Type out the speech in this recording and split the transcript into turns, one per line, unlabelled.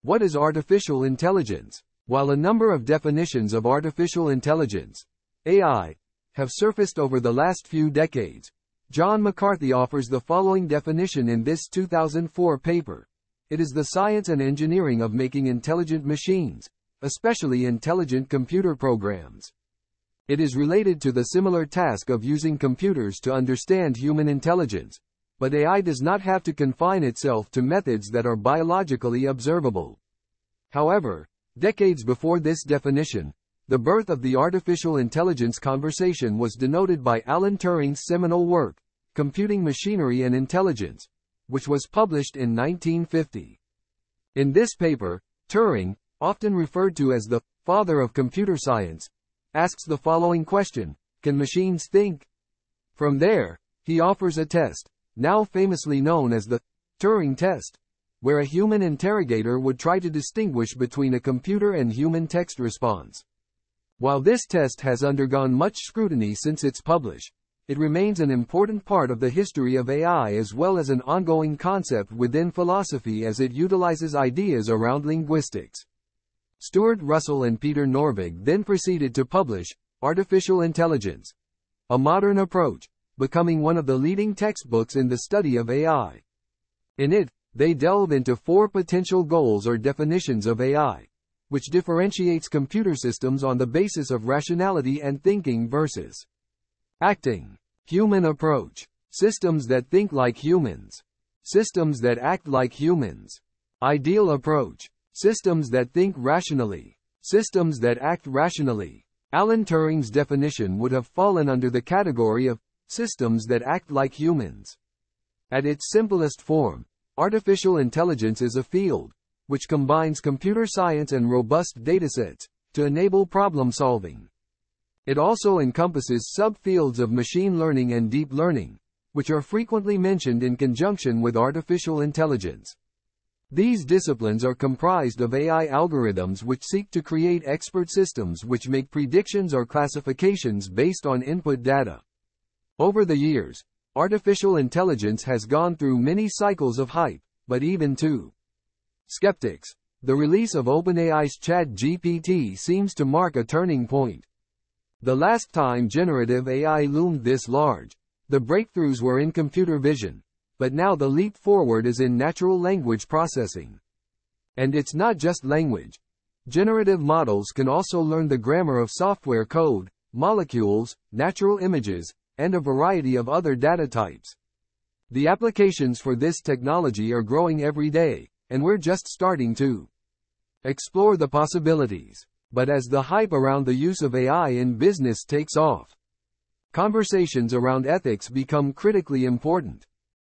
What is artificial intelligence? While a number of definitions of artificial intelligence, AI, have surfaced over the last few decades, John McCarthy offers the following definition in this 2004 paper. It is the science and engineering of making intelligent machines, especially intelligent computer programs. It is related to the similar task of using computers to understand human intelligence, but AI does not have to confine itself to methods that are biologically observable. However, decades before this definition, the birth of the artificial intelligence conversation was denoted by Alan Turing's seminal work, Computing Machinery and Intelligence, which was published in 1950. In this paper, Turing, often referred to as the father of computer science, asks the following question: can machines think? From there, he offers a test, now famously known as the Turing test, where a human interrogator would try to distinguish between a computer and human text response. While this test has undergone much scrutiny since its publish, it remains an important part of the history of AI as well as an ongoing concept within philosophy as it utilizes ideas around linguistics. Stuart Russell and Peter Norvig then proceeded to publish Artificial Intelligence: A Modern Approach, becoming one of the leading textbooks in the study of AI. In it, they delve into 4 potential goals or definitions of AI, which differentiates computer systems on the basis of rationality and thinking versus acting. Human approach: systems that think like humans. Systems that act like humans. Ideal approach: systems that think rationally. Systems that act rationally. Alan Turing's definition would have fallen under the category of systems that act like humans. At its simplest form, artificial intelligence is a field which combines computer science and robust datasets to enable problem solving. It also encompasses subfields of machine learning and deep learning, which are frequently mentioned in conjunction with artificial intelligence. These disciplines are comprised of AI algorithms which seek to create expert systems which make predictions or classifications based on input data. Over the years, artificial intelligence has gone through many cycles of hype, but even to skeptics, the release of OpenAI's ChatGPT seems to mark a turning point. The last time generative AI loomed this large, the breakthroughs were in computer vision, but now the leap forward is in natural language processing. And it's not just language. Generative models can also learn the grammar of software code, molecules, natural images, and a variety of other data types. The applications for this technology are growing every day, and we're just starting to explore the possibilities. But as the hype around the use of AI in business takes off, conversations around ethics become critically important.